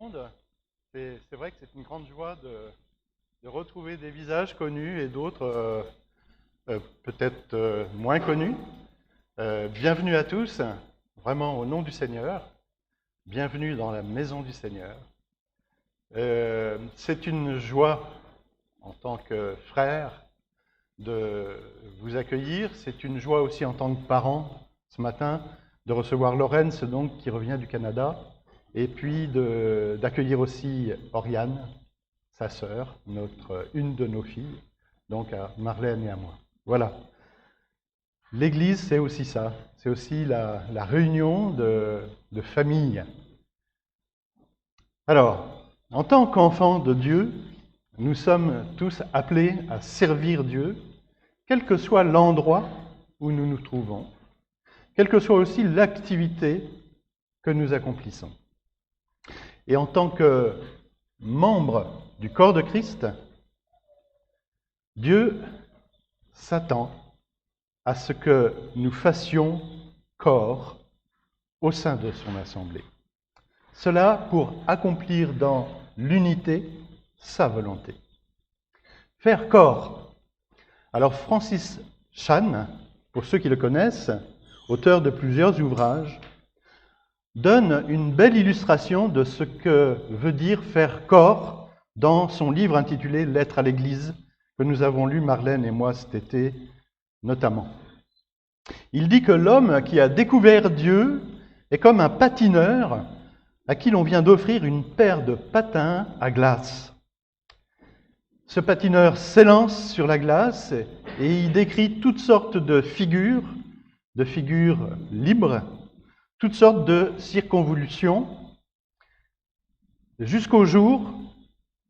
monde. C'est vrai que c'est une grande joie de retrouver des visages connus et d'autres peut-être moins connus. Bienvenue à tous, vraiment au nom du Seigneur. Bienvenue dans la maison du Seigneur. C'est une joie en tant que frère de vous accueillir. C'est une joie aussi en tant que parent ce matin de recevoir Laurence, donc, qui revient du Canada, et puis d'accueillir aussi Oriane, sa sœur, une de nos filles, donc à Marlène et à moi. Voilà. L'Église, c'est aussi ça. C'est aussi la réunion de famille. Alors, en tant qu'enfants de Dieu, nous sommes tous appelés à servir Dieu, quel que soit l'endroit où nous nous trouvons, quelle que soit aussi l'activité que nous accomplissons. Et en tant que membres du corps de Christ, Dieu s'attend à ce que nous fassions corps au sein de son assemblée. Cela pour accomplir dans l'unité sa volonté. Faire corps. Alors Francis Chan, pour ceux qui le connaissent, auteur de plusieurs ouvrages, donne une belle illustration de ce que veut dire faire corps dans son livre intitulé « Lettres à l'Église » que nous avons lu, Marlène et moi, cet été notamment. Il dit que l'homme qui a découvert Dieu est comme un patineur à qui l'on vient d'offrir une paire de patins à glace. Ce patineur s'élance sur la glace et il décrit toutes sortes de figures libres, toutes sortes de circonvolutions, jusqu'au jour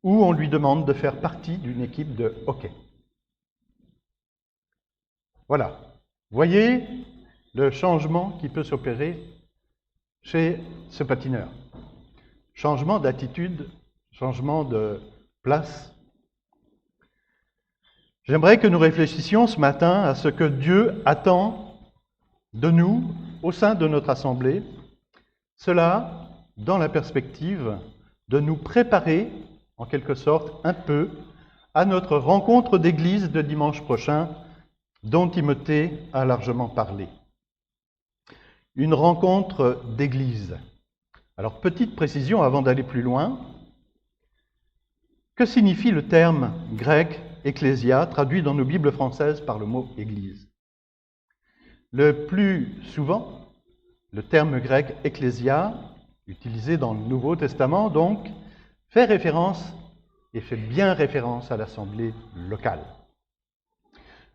où on lui demande de faire partie d'une équipe de hockey. Voilà. Voyez le changement qui peut s'opérer chez ce patineur. Changement d'attitude, changement de place. J'aimerais que nous réfléchissions ce matin à ce que Dieu attend de nous au sein de notre assemblée, cela dans la perspective de nous préparer, en quelque sorte, un peu, à notre rencontre d'église de dimanche prochain, dont Timothée a largement parlé. Une rencontre d'église. Alors, petite précision avant d'aller plus loin. Que signifie le terme grec « ecclésia » traduit dans nos Bibles françaises par le mot « église » ? Le plus souvent, le terme grec « ecclésia », utilisé dans le Nouveau Testament, donc, fait référence, et fait bien référence à l'assemblée locale.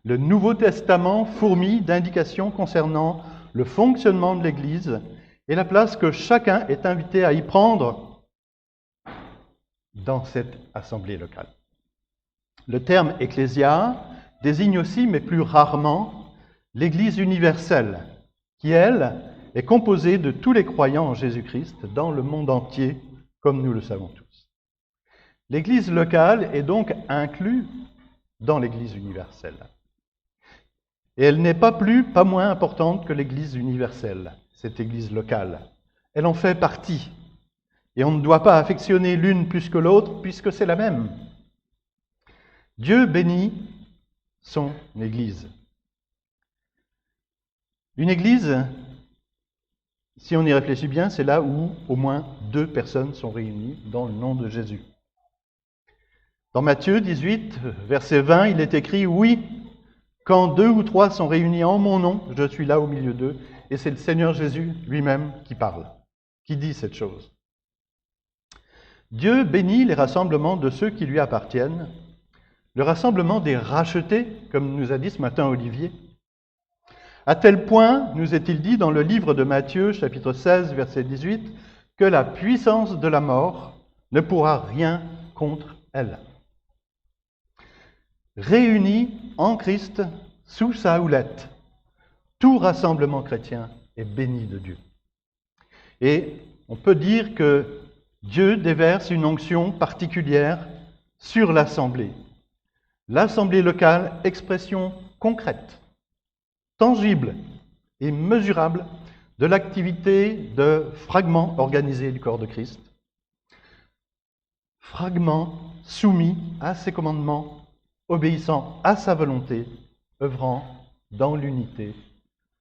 Le Nouveau Testament fourmille d'indications concernant le fonctionnement de l'Église et la place que chacun est invité à y prendre dans cette assemblée locale. Le terme « ecclésia » désigne aussi, mais plus rarement, l'Église universelle, qui, elle, est composée de tous les croyants en Jésus-Christ dans le monde entier, comme nous le savons tous. L'Église locale est donc inclue dans l'Église universelle. Et elle n'est pas moins importante que l'Église universelle, cette Église locale. Elle en fait partie. Et on ne doit pas affectionner l'une plus que l'autre, puisque c'est la même. Dieu bénit son Église. Une Église, si on y réfléchit bien, c'est là où au moins 2 personnes sont réunies dans le nom de Jésus. Dans Matthieu 18, verset 20, il est écrit « Oui, quand 2 ou 3 sont réunis en mon nom, je suis là au milieu d'eux. » Et c'est le Seigneur Jésus lui-même qui parle, qui dit cette chose. Dieu bénit les rassemblements de ceux qui lui appartiennent, le rassemblement des rachetés, comme nous a dit ce matin Olivier. À tel point, nous est-il dit dans le livre de Matthieu, chapitre 16, verset 18, que la puissance de la mort ne pourra rien contre elle. Réunis en Christ sous sa houlette, tout rassemblement chrétien est béni de Dieu. Et on peut dire que Dieu déverse une onction particulière sur l'assemblée. L'assemblée locale, expression concrète, tangible et mesurable de l'activité de fragments organisés du corps de Christ. fragments soumis à ses commandements, obéissant à sa volonté, œuvrant dans l'unité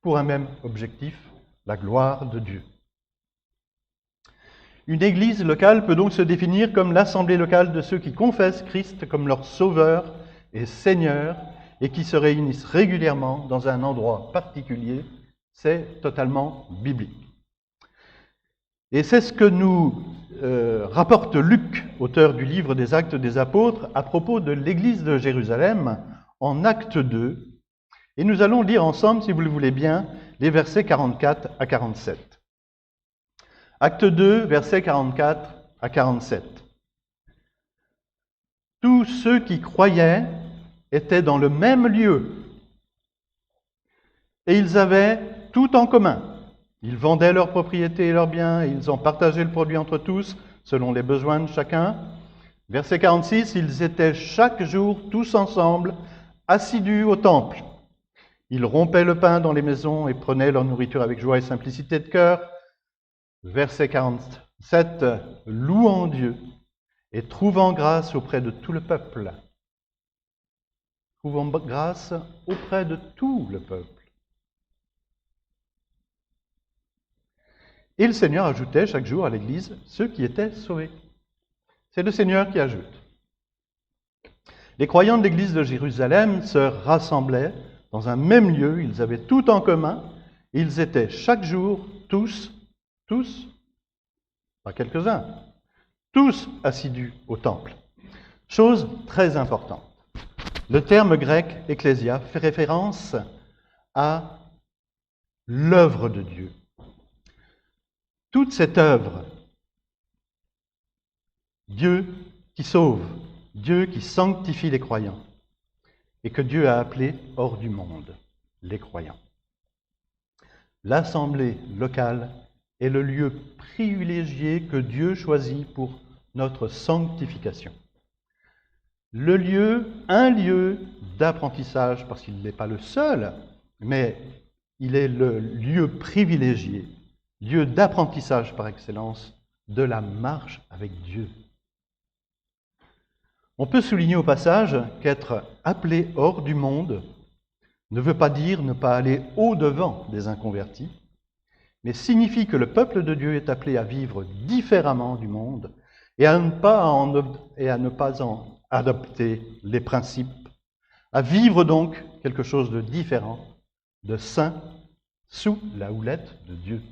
pour un même objectif, la gloire de Dieu. Une église locale peut donc se définir comme l'assemblée locale de ceux qui confessent Christ comme leur sauveur et Seigneur et qui se réunissent régulièrement dans un endroit particulier. C'est totalement biblique. Et c'est ce que nous rapporte Luc, auteur du livre des Actes des Apôtres, à propos de l'église de Jérusalem en Acte 2. Et nous allons lire ensemble, si vous le voulez bien, les versets 44 à 47. Acte 2, versets 44 à 47. Tous ceux qui croyaient étaient dans le même lieu et ils avaient tout en commun. Ils vendaient leurs propriétés et leurs biens et ils en partageaient le produit entre tous selon les besoins de chacun. Verset 46, ils étaient chaque jour tous ensemble, assidus au temple. Ils rompaient le pain dans les maisons et prenaient leur nourriture avec joie et simplicité de cœur. Verset 47, louant Dieu et trouvant grâce auprès de tout le peuple. Trouvant grâce auprès de tout le peuple. Et le Seigneur ajoutait chaque jour à l'Église ceux qui étaient sauvés. C'est le Seigneur qui ajoute. Les croyants de l'Église de Jérusalem se rassemblaient dans un même lieu, ils avaient tout en commun, ils étaient chaque jour tous, pas quelques-uns, tous assidus au temple. Chose très importante. Le terme grec « ecclésia » fait référence à l'œuvre de Dieu. Toute cette œuvre, Dieu qui sauve, Dieu qui sanctifie les croyants, et que Dieu a appelé hors du monde, les croyants. L'assemblée locale est le lieu privilégié que Dieu choisit pour notre sanctification. Un lieu d'apprentissage, parce qu'il n'est pas le seul, mais il est le lieu privilégié, lieu d'apprentissage par excellence de la marche avec Dieu. On peut souligner au passage qu'être appelé hors du monde ne veut pas dire ne pas aller au-devant des inconvertis, mais signifie que le peuple de Dieu est appelé à vivre différemment du monde et à ne pas en adopter les principes, à vivre donc quelque chose de différent, de saint, sous la houlette de Dieu.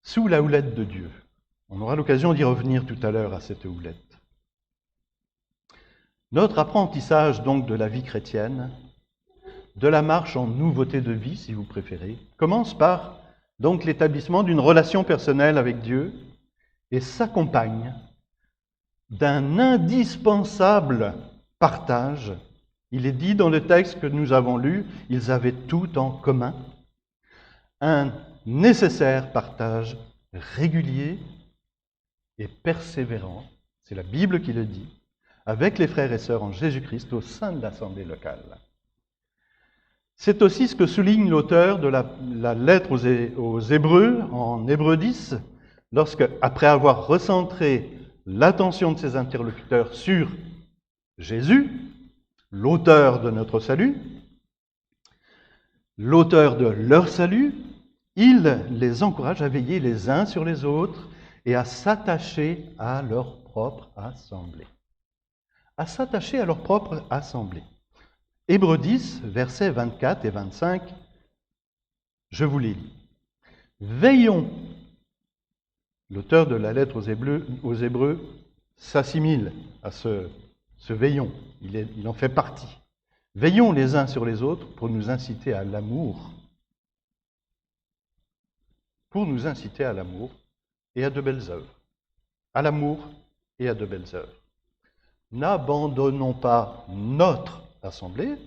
Sous la houlette de Dieu. On aura l'occasion d'y revenir tout à l'heure à cette houlette. Notre apprentissage donc de la vie chrétienne, de la marche en nouveauté de vie si vous préférez, commence par donc l'établissement d'une relation personnelle avec Dieu et s'accompagne d'un indispensable partage. Il est dit dans le texte que nous avons lu, ils avaient tout en commun, un nécessaire partage régulier et persévérant, c'est la Bible qui le dit, avec les frères et sœurs en Jésus-Christ au sein de l'assemblée locale. C'est aussi ce que souligne l'auteur de la lettre aux Hébreux, en Hébreux 10, lorsque, après avoir recentré l'attention de ses interlocuteurs sur Jésus, l'auteur de notre salut, l'auteur de leur salut, il les encourage à veiller les uns sur les autres et à s'attacher à leur propre assemblée. À s'attacher à leur propre assemblée. Hébreux 10, versets 24 et 25, je vous les lis. Veillons. L'auteur de la lettre aux Hébreux s'assimile à ce veillons, il en fait partie. Veillons les uns sur les autres pour nous inciter à l'amour. Pour nous inciter à l'amour et à de belles œuvres. À l'amour et à de belles œuvres. N'abandonnons pas notre assemblée.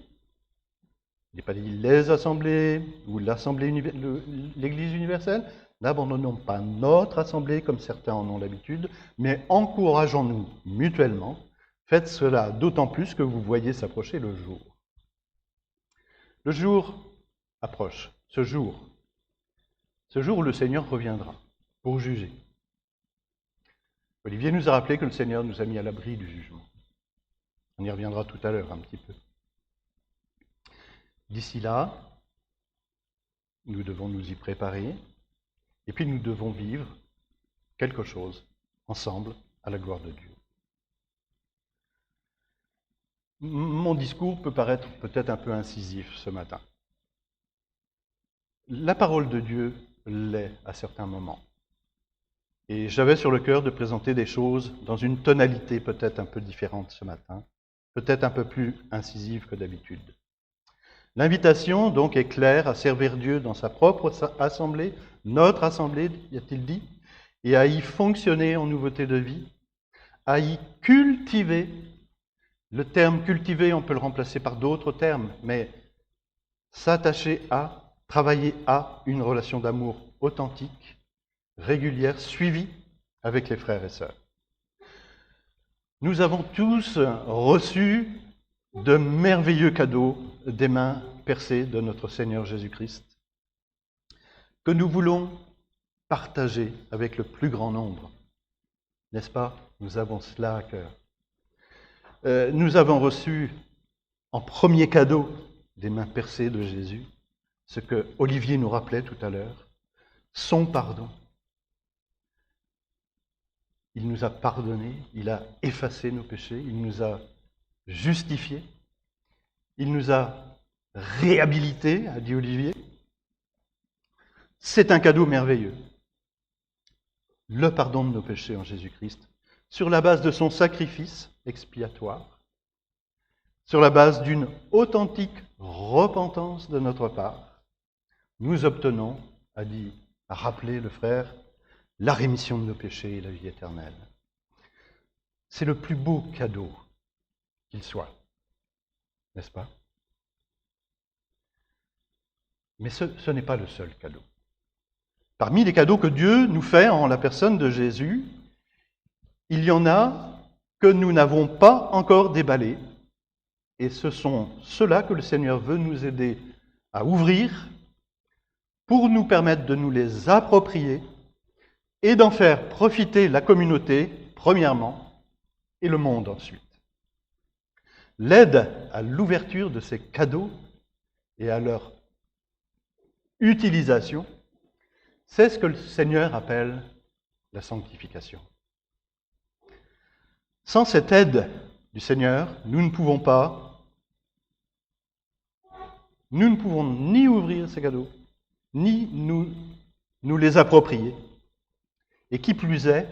Il n'est pas dit les assemblées ou l'Église universelle. N'abandonnons pas notre assemblée comme certains en ont l'habitude, mais encourageons-nous mutuellement. Faites cela d'autant plus que vous voyez s'approcher le jour. Le jour approche, ce jour où le Seigneur reviendra pour juger. Olivier nous a rappelé que le Seigneur nous a mis à l'abri du jugement. On y reviendra tout à l'heure un petit peu. D'ici là, nous devons nous y préparer, et puis nous devons vivre quelque chose ensemble à la gloire de Dieu. Mon discours peut paraître peut-être un peu incisif ce matin. La parole de Dieu l'est à certains moments. Et j'avais sur le cœur de présenter des choses dans une tonalité peut-être un peu différente ce matin, peut-être un peu plus incisive que d'habitude. L'invitation donc est claire à servir Dieu dans sa propre assemblée, notre assemblée, y a-t-il dit, et à y fonctionner en nouveauté de vie, à y cultiver. Le terme cultiver, on peut le remplacer par d'autres termes, mais s'attacher à, travailler à une relation d'amour authentique, régulière, suivie avec les frères et sœurs. Nous avons tous reçu de merveilleux cadeaux des mains percées de notre Seigneur Jésus-Christ, que nous voulons partager avec le plus grand nombre. N'est-ce pas? Nous avons cela à cœur. Nous avons reçu en premier cadeau des mains percées de Jésus, ce que Olivier nous rappelait tout à l'heure, son pardon. Il nous a pardonnés, il a effacé nos péchés, il nous a justifiés, il nous a réhabilités, a dit Olivier. C'est un cadeau merveilleux. Le pardon de nos péchés en Jésus-Christ, sur la base de son sacrifice expiatoire, sur la base d'une authentique repentance de notre part, nous obtenons, a rappelé le frère, la rémission de nos péchés et la vie éternelle. C'est le plus beau cadeau qu'il soit, n'est-ce pas? Mais ce n'est pas le seul cadeau. Parmi les cadeaux que Dieu nous fait en la personne de Jésus, il y en a que nous n'avons pas encore déballés, et ce sont ceux-là que le Seigneur veut nous aider à ouvrir pour nous permettre de nous les approprier et d'en faire profiter la communauté, premièrement, et le monde ensuite. L'aide à l'ouverture de ces cadeaux et à leur utilisation, c'est ce que le Seigneur appelle la sanctification. Sans cette aide du Seigneur, nous ne pouvons ni ouvrir ces cadeaux, ni nous les approprier. Et qui plus est,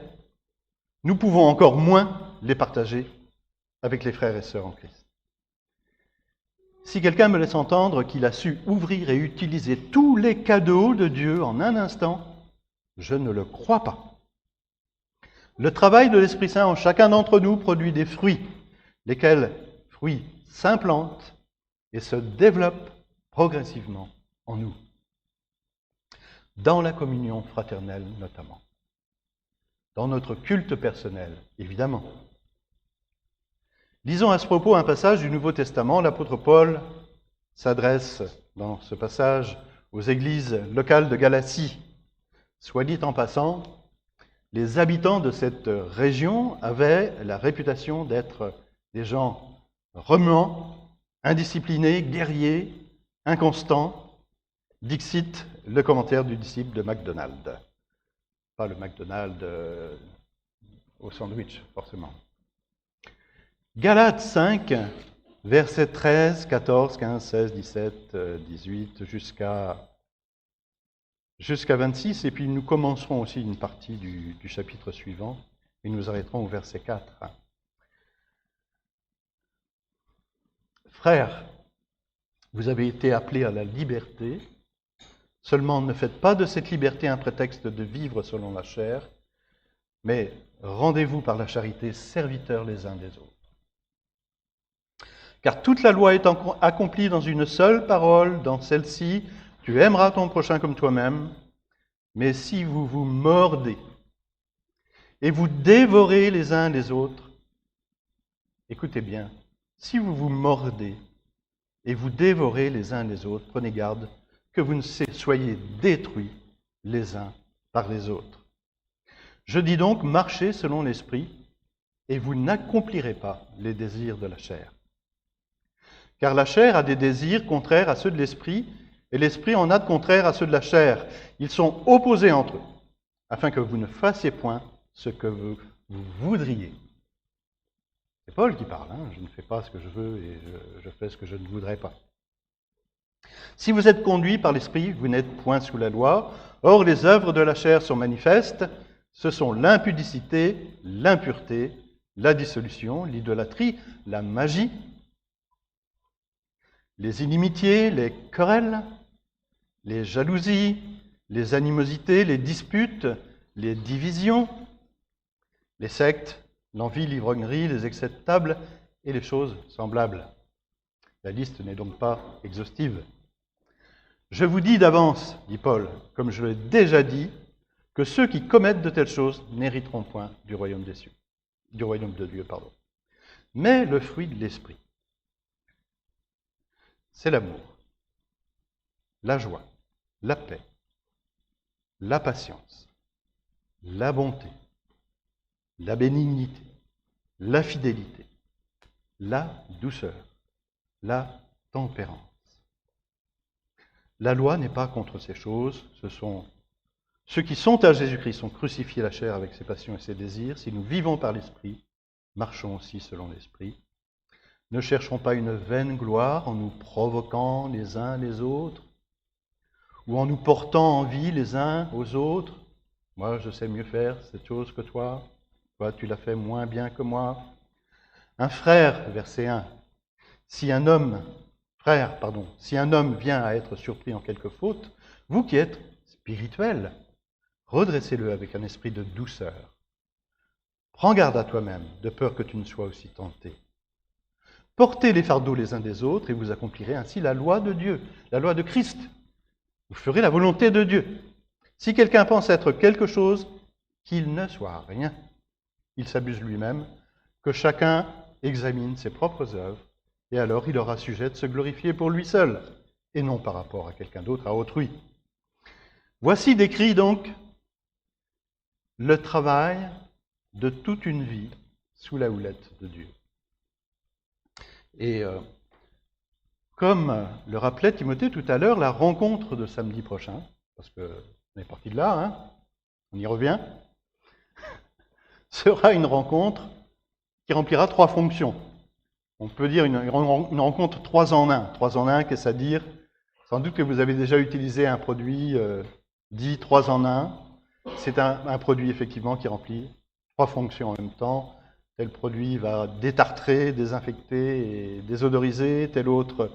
nous pouvons encore moins les partager avec les frères et sœurs en Christ. Si quelqu'un me laisse entendre qu'il a su ouvrir et utiliser tous les cadeaux de Dieu en un instant, je ne le crois pas. Le travail de l'Esprit Saint en chacun d'entre nous produit des fruits, lesquels fruits s'implantent et se développent progressivement en nous, dans la communion fraternelle notamment, dans notre culte personnel, évidemment. Lisons à ce propos un passage du Nouveau Testament. L'apôtre Paul s'adresse dans ce passage aux églises locales de Galatie. Soit dit en passant, les habitants de cette région avaient la réputation d'être des gens remuants, indisciplinés, guerriers, inconstants. Dixit, le commentaire du disciple de McDonald. Pas le McDonald's au sandwich, forcément. Galates 5, versets 13, 14, 15, 16, 17, 18, jusqu'à 26, et puis nous commencerons aussi une partie du chapitre suivant, et nous arrêterons au verset 4. Frères, vous avez été appelés à la liberté, seulement ne faites pas de cette liberté un prétexte de vivre selon la chair, mais rendez-vous par la charité serviteurs les uns des autres. Car toute la loi est accomplie dans une seule parole, dans celle-ci, tu aimeras ton prochain comme toi-même, mais si vous vous mordez et vous dévorez les uns les autres, écoutez bien, si vous vous mordez et vous dévorez les uns les autres, prenez garde que vous ne soyez détruits les uns par les autres. Je dis donc, marchez selon l'Esprit, et vous n'accomplirez pas les désirs de la chair. Car la chair a des désirs contraires à ceux de l'Esprit, et l'Esprit en a de contraires à ceux de la chair. Ils sont opposés entre eux, afin que vous ne fassiez point ce que vous voudriez. C'est Paul qui parle, hein. Je ne fais pas ce que je veux et je fais ce que je ne voudrais pas. Si vous êtes conduits par l'Esprit, vous n'êtes point sous la loi. Or, les œuvres de la chair sont manifestes. Ce sont l'impudicité, l'impureté, la dissolution, l'idolâtrie, la magie, les inimitiés, les querelles, les jalousies, les animosités, les disputes, les divisions, les sectes, l'envie, l'ivrognerie, les excès de table et les choses semblables. La liste n'est donc pas exhaustive. Je vous dis d'avance, dit Paul, comme je l'ai déjà dit, que ceux qui commettent de telles choses n'hériteront point du royaume des cieux, du royaume de Dieu, pardon. Mais le fruit de l'esprit, c'est l'amour, la joie, la paix, la patience, la bonté, la bénignité, la fidélité, la douceur, la tempérance. La loi n'est pas contre ces choses, ce sont ceux qui sont à Jésus-Christ sont crucifiés la chair avec ses passions et ses désirs. Si nous vivons par l'Esprit, marchons aussi selon l'Esprit. Ne cherchons pas une vaine gloire en nous provoquant les uns les autres, ou en nous portant envie les uns aux autres. Moi, je sais mieux faire cette chose que toi. Toi, tu l'as fait moins bien que moi. Un frère, verset 1, si un homme vient à être surpris en quelque faute, vous qui êtes spirituels, redressez-le avec un esprit de douceur. Prends garde à toi-même, de peur que tu ne sois aussi tenté. Portez les fardeaux les uns des autres et vous accomplirez ainsi la loi de Dieu, la loi de Christ. Vous ferez la volonté de Dieu. Si quelqu'un pense être quelque chose, qu'il ne soit rien. Il s'abuse lui-même, que chacun examine ses propres œuvres, et alors il aura sujet de se glorifier pour lui seul, et non par rapport à quelqu'un d'autre, à autrui. Voici décrit donc le travail de toute une vie sous la houlette de Dieu. Et comme le rappelait Timothée tout à l'heure, la rencontre de samedi prochain, parce qu'on est parti de là, hein, on y revient, sera une rencontre qui remplira 3 fonctions. On peut dire une rencontre 3 en 1. 3 en 1, qu'est-ce à dire? Sans doute que vous avez déjà utilisé un produit dit 3 en 1. C'est un produit effectivement qui remplit 3 fonctions en même temps. Tel produit va détartrer, désinfecter et désodoriser. Tel autre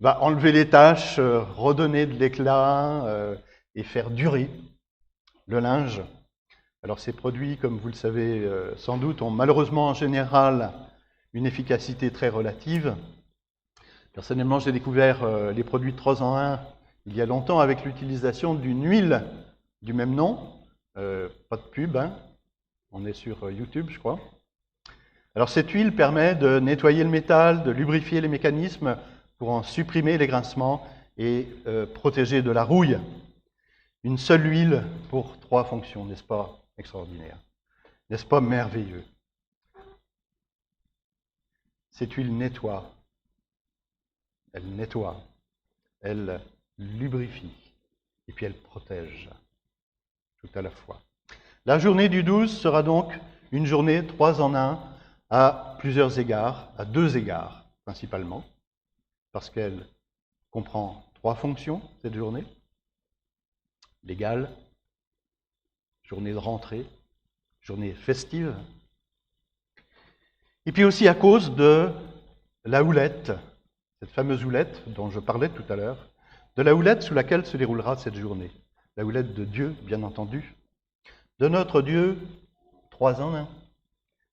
va enlever les taches, redonner de l'éclat et faire durer le linge. Alors ces produits, comme vous le savez sans doute, ont malheureusement en général une efficacité très relative. Personnellement, j'ai découvert les produits de 3 en 1 il y a longtemps avec l'utilisation d'une huile du même nom. Pas de pub, hein. On est sur YouTube, je crois. Alors cette huile permet de nettoyer le métal, de lubrifier les mécanismes pour en supprimer les grincements et protéger de la rouille. Une seule huile pour 3 fonctions, n'est-ce pas extraordinaire? N'est-ce pas merveilleux? Cette huile nettoie, elle lubrifie, et puis elle protège, tout à la fois. La journée du 12 sera donc une journée 3 en 1 à plusieurs égards, à 2 égards principalement, parce qu'elle comprend 3 fonctions, cette journée. Légale, journée de rentrée, journée festive. Et puis aussi à cause de la houlette, cette fameuse houlette dont je parlais tout à l'heure, de la houlette sous laquelle se déroulera cette journée. La houlette de Dieu, bien entendu, de notre Dieu 3 en 1,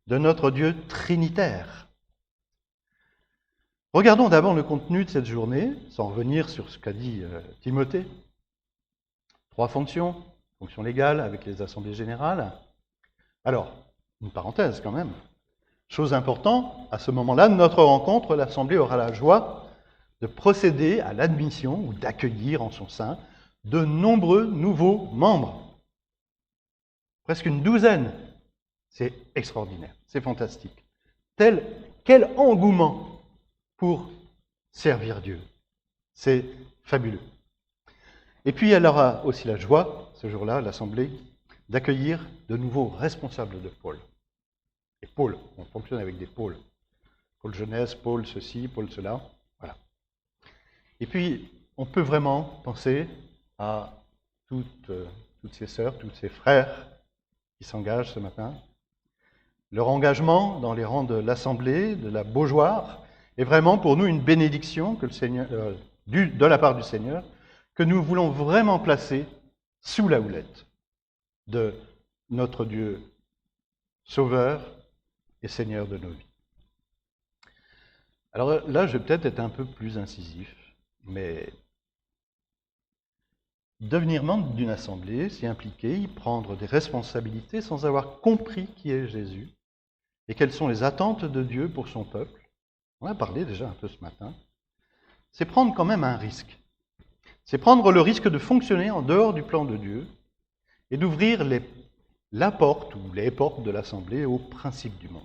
de notre Dieu trinitaire. Regardons d'abord le contenu de cette journée, sans revenir sur ce qu'a dit Timothée. 3 fonctions, fonction légale avec les assemblées générales. Alors, une parenthèse quand même. Chose importante, à ce moment-là de notre rencontre, l'Assemblée aura la joie de procéder à l'admission ou d'accueillir en son sein de nombreux nouveaux membres. presque une douzaine. C'est extraordinaire, c'est fantastique. Quel engouement pour servir Dieu. C'est fabuleux. Et puis elle aura aussi la joie, ce jour-là, l'Assemblée, d'accueillir de nouveaux responsables de pôle. Et pôles, on fonctionne avec des pôles. Pôle jeunesse, pôle ceci, pôle cela, voilà. Et puis, on peut vraiment penser à toutes ces sœurs, tous ces frères qui s'engagent ce matin. Leur engagement dans les rangs de l'Assemblée, de la Beaujoire, est vraiment pour nous une bénédiction que le Seigneur, de la part du Seigneur, que nous voulons vraiment placer sous la houlette de notre Dieu Sauveur et Seigneur de nos vies. Alors là, je vais peut-être être un peu plus incisif, mais devenir membre d'une assemblée, s'y impliquer, y prendre des responsabilités sans avoir compris qui est Jésus et quelles sont les attentes de Dieu pour son peuple, on a parlé déjà un peu ce matin, c'est prendre quand même un risque. C'est prendre le risque de fonctionner en dehors du plan de Dieu et d'ouvrir la porte ou les portes de l'Assemblée aux principes du monde.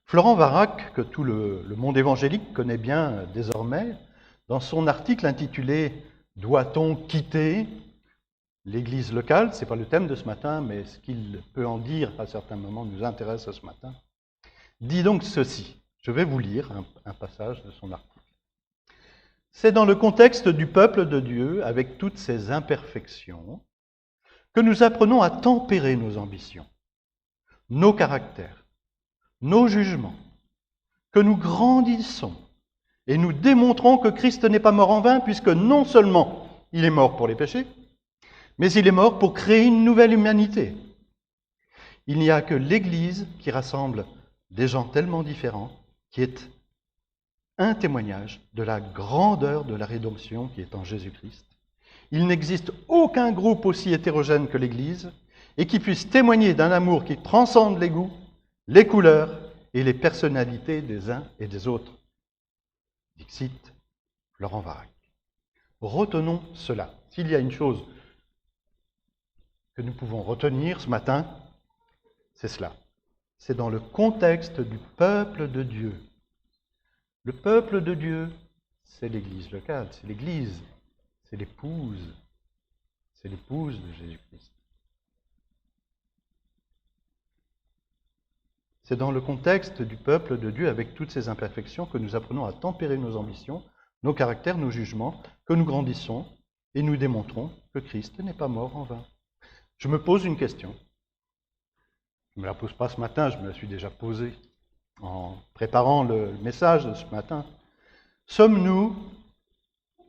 Florent Varac, que tout le monde évangélique connaît bien désormais, dans son article intitulé « Doit-on quitter l'Église locale ?» Ce n'est pas le thème de ce matin, mais ce qu'il peut en dire à certains moments nous intéresse ce matin. Dit donc ceci, je vais vous lire un passage de son article. « C'est dans le contexte du peuple de Dieu, avec toutes ses imperfections, que nous apprenons à tempérer nos ambitions, nos caractères, nos jugements, que nous grandissons et nous démontrons que Christ n'est pas mort en vain, puisque non seulement il est mort pour les péchés, mais il est mort pour créer une nouvelle humanité. Il n'y a que l'Église qui rassemble des gens tellement différents, qui est un témoignage de la grandeur de la rédemption qui est en Jésus-Christ. Il n'existe aucun groupe aussi hétérogène que l'Église et qui puisse témoigner d'un amour qui transcende les goûts, les couleurs et les personnalités des uns et des autres. Dixit Florent Varac. Retenons cela. S'il y a une chose que nous pouvons retenir ce matin, c'est cela. C'est dans le contexte du peuple de Dieu. Le peuple de Dieu, c'est l'Église locale, c'est l'Église, c'est l'épouse de Jésus-Christ. C'est dans le contexte du peuple de Dieu, avec toutes ses imperfections, que nous apprenons à tempérer nos ambitions, nos caractères, nos jugements, que nous grandissons et nous démontrons que Christ n'est pas mort en vain. Je me pose une question. Je ne me la pose pas ce matin, je me la suis déjà posée en préparant le message de ce matin. Sommes-nous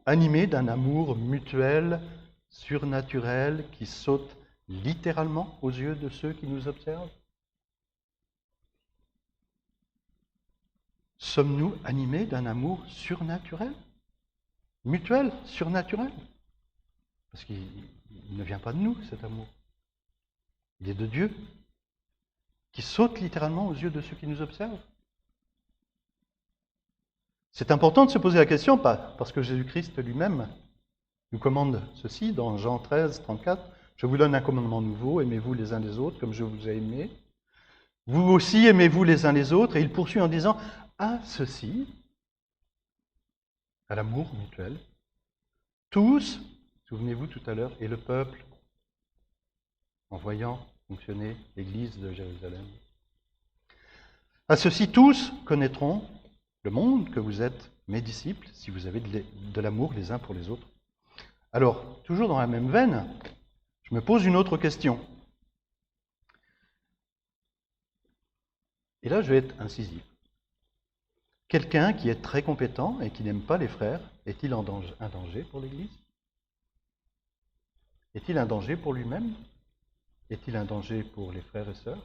animés d'un amour mutuel, surnaturel, qui saute littéralement aux yeux de ceux qui nous observent? Sommes-nous animés d'un amour surnaturel? Mutuel, surnaturel? Parce qu'il ne vient pas de nous, cet amour. Il est de Dieu, qui saute littéralement aux yeux de ceux qui nous observent. C'est important de se poser la question, parce que Jésus-Christ lui-même nous commande ceci dans Jean 13, 34. « Je vous donne un commandement nouveau, aimez-vous les uns les autres comme je vous ai aimés. Vous aussi aimez-vous les uns les autres. » Et il poursuit en disant « À ceci, à l'amour mutuel, tous, souvenez-vous tout à l'heure, et le peuple, en voyant fonctionner l'Église de Jérusalem. À ceci, tous connaîtront le monde que vous êtes mes disciples, si vous avez de l'amour les uns pour les autres. » Alors, toujours dans la même veine, je me pose une autre question. Et là, je vais être incisif. Quelqu'un qui est très compétent et qui n'aime pas les frères, est-il un danger pour l'Église? Est-il un danger pour lui-même? Est-il un danger pour les frères et sœurs?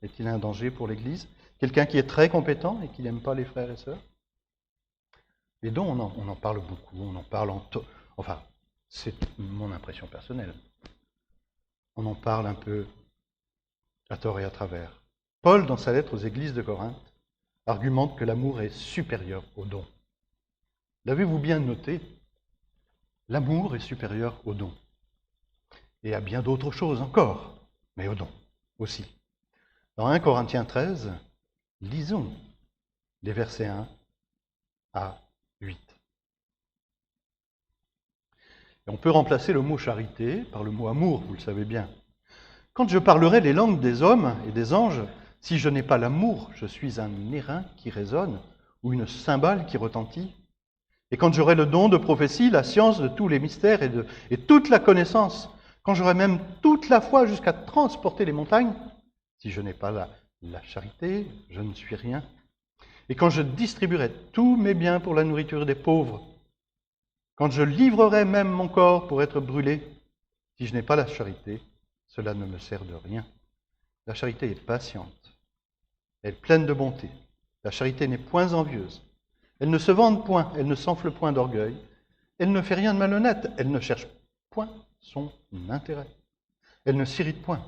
Est-il un danger pour l'Église? Quelqu'un qui est très compétent et qui n'aime pas les frères et sœurs? Les dons, on en parle beaucoup, on en parle enfin, c'est mon impression personnelle. On en parle un peu à tort et à travers. Paul, dans sa lettre aux églises de Corinthe, argumente que l'amour est supérieur au don. L'avez-vous bien noté? L'amour est supérieur au don. et à bien d'autres choses encore, mais au don aussi. Dans 1 Corinthiens 13, lisons les versets 1 à 8. Et on peut remplacer le mot charité par le mot amour, vous le savez bien. Quand je parlerai les langues des hommes et des anges, si je n'ai pas l'amour, je suis un airain qui résonne ou une cymbale qui retentit. Et quand j'aurai le don de prophétie, la science de tous les mystères et toute la connaissance, quand j'aurai même toute la foi jusqu'à transporter les montagnes, si je n'ai pas la charité, je ne suis rien. Et quand je distribuerai tous mes biens pour la nourriture des pauvres, quand je livrerai même mon corps pour être brûlé, si je n'ai pas la charité, cela ne me sert de rien. La charité est patiente, elle est pleine de bonté. La charité n'est point envieuse. Elle ne se vante point, elle ne s'enfle point d'orgueil. Elle ne fait rien de malhonnête, elle ne cherche point son intérêt. Elle ne s'irrite point,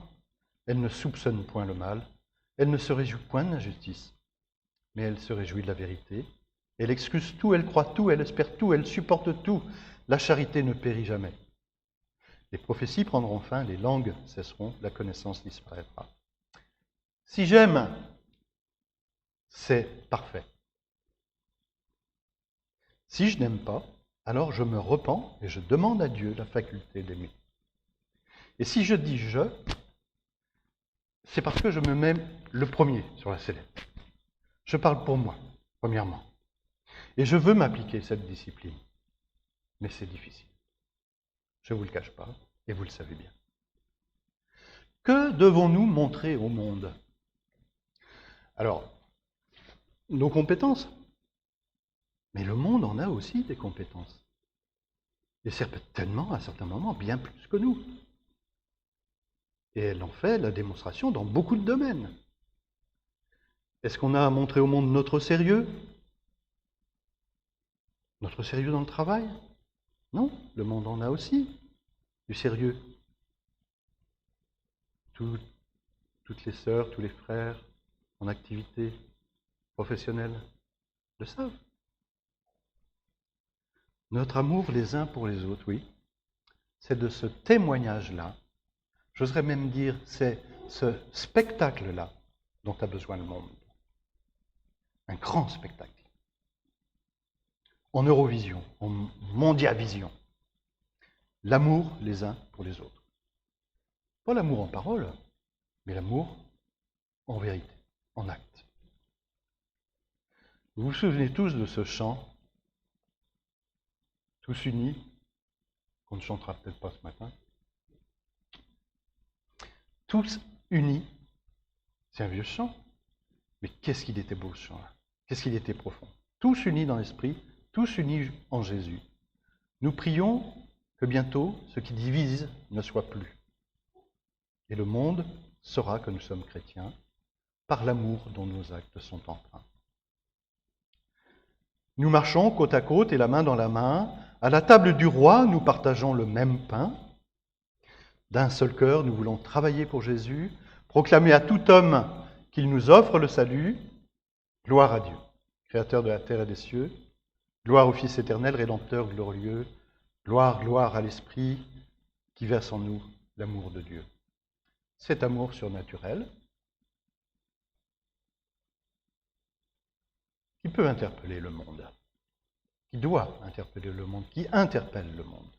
elle ne soupçonne point le mal. Elle ne se réjouit point de l'injustice, mais elle se réjouit de la vérité. Elle excuse tout, elle croit tout, elle espère tout, elle supporte tout. La charité ne périt jamais. Les prophéties prendront fin, les langues cesseront, la connaissance disparaîtra. Si j'aime, c'est parfait. Si je n'aime pas, alors je me repens et je demande à Dieu la faculté d'aimer. Et si je dis je, c'est parce que je me mets le premier sur la sellette. Je parle pour moi, premièrement. Et je veux m'appliquer cette discipline. Mais c'est difficile. Je ne vous le cache pas, et vous le savez bien. Que devons-nous montrer au monde? Alors, nos compétences. Mais le monde en a aussi des compétences. Et certainement, à certains moments, bien plus que nous. Et elle en fait la démonstration dans beaucoup de domaines. Est-ce qu'on a à montrer au monde notre sérieux? Notre sérieux dans le travail? Non, le monde en a aussi du sérieux. Toutes les sœurs, tous les frères en activité professionnelle le savent. Notre amour les uns pour les autres, oui, c'est de ce témoignage-là, j'oserais même dire, c'est ce spectacle-là dont a besoin le monde. Un grand spectacle. En Eurovision, en Mondiavision. L'amour les uns pour les autres. Pas l'amour en parole, mais l'amour en vérité, en acte. Vous vous souvenez tous de ce chant, tous unis, qu'on ne chantera peut-être pas ce matin. Tous unis, c'est un vieux chant, mais qu'est-ce qu'il était beau ce chant-là, qu'est-ce qu'il était profond. Tous unis dans l'esprit, tous unis en Jésus. Nous prions que bientôt ce qui divise ne soit plus. Et le monde saura que nous sommes chrétiens par l'amour dont nos actes sont empreints. Nous marchons côte à côte et la main dans la main. À la table du roi, nous partageons le même pain. D'un seul cœur, nous voulons travailler pour Jésus, proclamer à tout homme qu'il nous offre le salut. Gloire à Dieu, Créateur de la terre et des cieux. Gloire au Fils éternel, Rédempteur glorieux. Gloire, gloire à l'Esprit qui verse en nous l'amour de Dieu. Cet amour surnaturel qui peut interpeller le monde, qui doit interpeller le monde, qui interpelle le monde.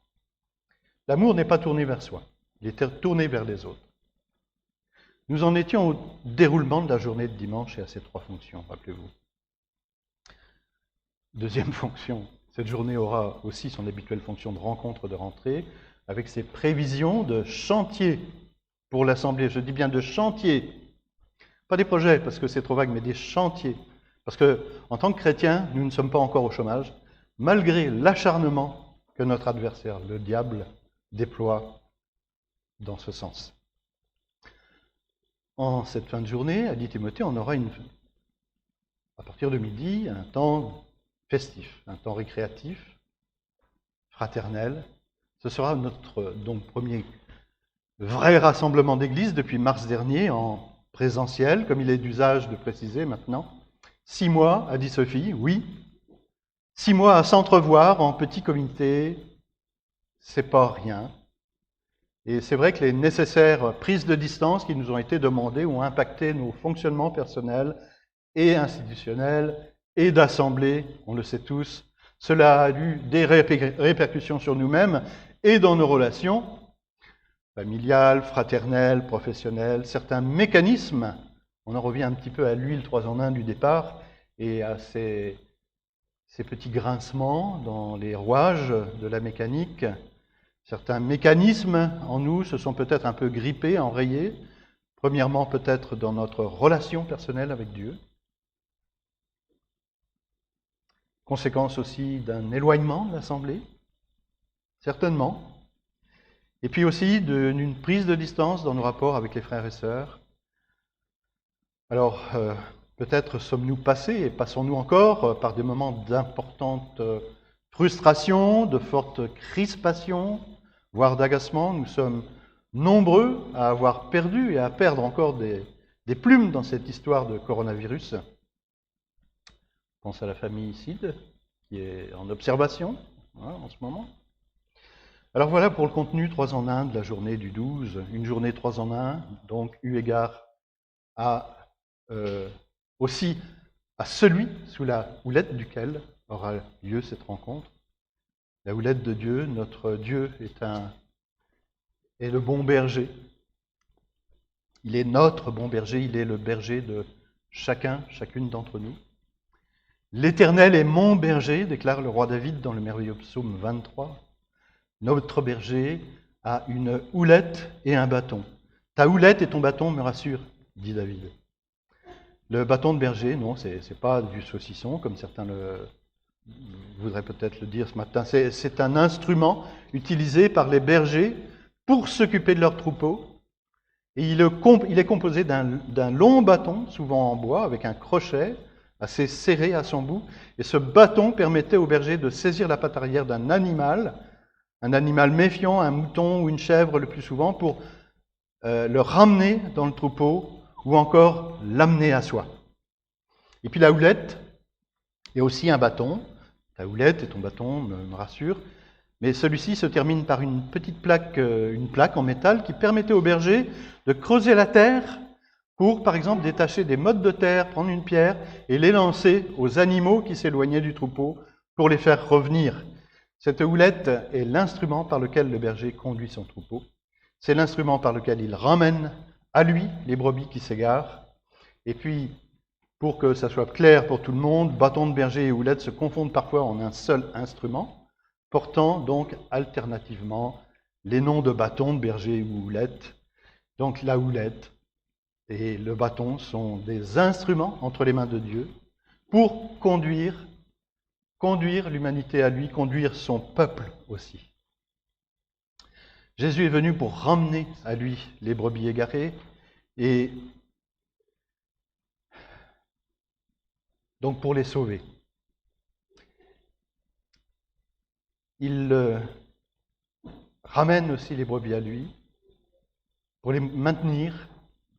L'amour n'est pas tourné vers soi, il est tourné vers les autres. Nous en étions au déroulement de la journée de dimanche et à ses 3 fonctions, rappelez-vous. Deuxième fonction, cette journée aura aussi son habituelle fonction de rencontre de rentrée, avec ses prévisions de chantier pour l'Assemblée. Je dis bien de chantier, pas des projets parce que c'est trop vague, mais des chantiers. Parce qu'en tant que chrétiens, nous ne sommes pas encore au chômage, malgré l'acharnement que notre adversaire, le diable, déploie dans ce sens. En cette fin de journée, a dit Timothée, on aura à partir de midi, un temps festif, un temps récréatif, fraternel. Ce sera notre premier vrai rassemblement d'église depuis mars dernier, en présentiel, comme il est d'usage de préciser maintenant. 6 mois, a dit Sophie, oui. 6 mois à s'entrevoir en petit comité, c'est pas rien. Et c'est vrai que les nécessaires prises de distance qui nous ont été demandées ont impacté nos fonctionnements personnels et institutionnels et d'assemblée, on le sait tous. Cela a eu des répercussions sur nous-mêmes et dans nos relations familiales, fraternelles, professionnelles, certains mécanismes. On en revient un petit peu à l'huile 3 en 1 du départ et à ces petits grincements dans les rouages de la mécanique. Certains mécanismes en nous se sont peut-être un peu grippés, enrayés. Premièrement, peut-être dans notre relation personnelle avec Dieu. Conséquence aussi d'un éloignement de l'Assemblée, certainement. Et puis aussi d'une prise de distance dans nos rapports avec les frères et sœurs. Alors, peut-être sommes-nous passés et passons-nous encore par des moments d'importante frustration, de forte crispation, voire d'agacement. Nous sommes nombreux à avoir perdu et à perdre encore des plumes dans cette histoire de coronavirus. Je pense à la famille Icide, qui est en observation en ce moment. Alors voilà pour le contenu 3 en 1 de la journée du 12. Une journée 3 en 1, donc eu égard aussi à celui sous la houlette duquel aura lieu cette rencontre. La houlette de Dieu, notre Dieu est le bon berger. Il est notre bon berger, il est le berger de chacune d'entre nous. L'Éternel est mon berger, déclare le roi David dans le merveilleux psaume 23. Notre berger a une houlette et un bâton. Ta houlette et ton bâton me rassurent, dit David. Le bâton de berger, non, c'est pas du saucisson, comme certains voudraient peut-être le dire ce matin. C'est un instrument utilisé par les bergers pour s'occuper de leurs troupeaux. Et il est composé d'un long bâton, souvent en bois, avec un crochet assez serré à son bout. Et ce bâton permettait au berger de saisir la patte arrière d'un animal, un animal méfiant, un mouton ou une chèvre le plus souvent, pour le ramener dans le troupeau ou encore l'amener à soi. Et puis la houlette est aussi un bâton. Ta houlette et ton bâton me rassurent. Mais celui-ci se termine par une petite plaque, une plaque en métal qui permettait au berger de creuser la terre pour, par exemple, détacher des mottes de terre, prendre une pierre et les lancer aux animaux qui s'éloignaient du troupeau pour les faire revenir. Cette houlette est l'instrument par lequel le berger conduit son troupeau. C'est l'instrument par lequel il ramène à lui les brebis qui s'égarent. Et puis, pour que ça soit clair pour tout le monde, bâton de berger et houlette se confondent parfois en un seul instrument, portant donc alternativement les noms de bâton, de berger ou houlette. Donc la houlette et le bâton sont des instruments entre les mains de Dieu pour conduire l'humanité à lui, conduire son peuple aussi. Jésus est venu pour ramener à lui les brebis égarées et donc pour les sauver. Il ramène aussi les brebis à lui pour les maintenir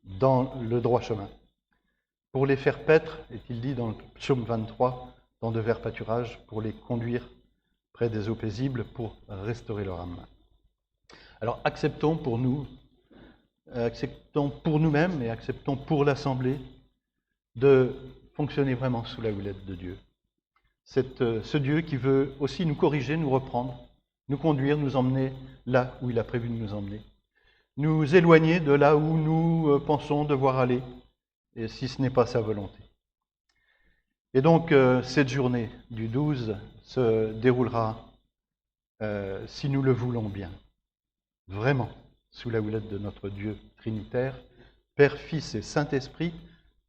dans le droit chemin, pour les faire paître, est-il dit dans le psaume 23, dans de verts pâturages, pour les conduire près des eaux paisibles, pour restaurer leur âme. Alors acceptons pour nous, acceptons pour nous-mêmes et acceptons pour l'Assemblée de fonctionner vraiment sous la houlette de Dieu. Ce Dieu qui veut aussi nous corriger, nous reprendre, nous conduire, nous emmener là où il a prévu de nous emmener. Nous éloigner de là où nous pensons devoir aller, et si ce n'est pas sa volonté. Et donc, cette journée du 12 se déroulera, si nous le voulons bien, vraiment, sous la houlette de notre Dieu trinitaire, Père, Fils et Saint-Esprit,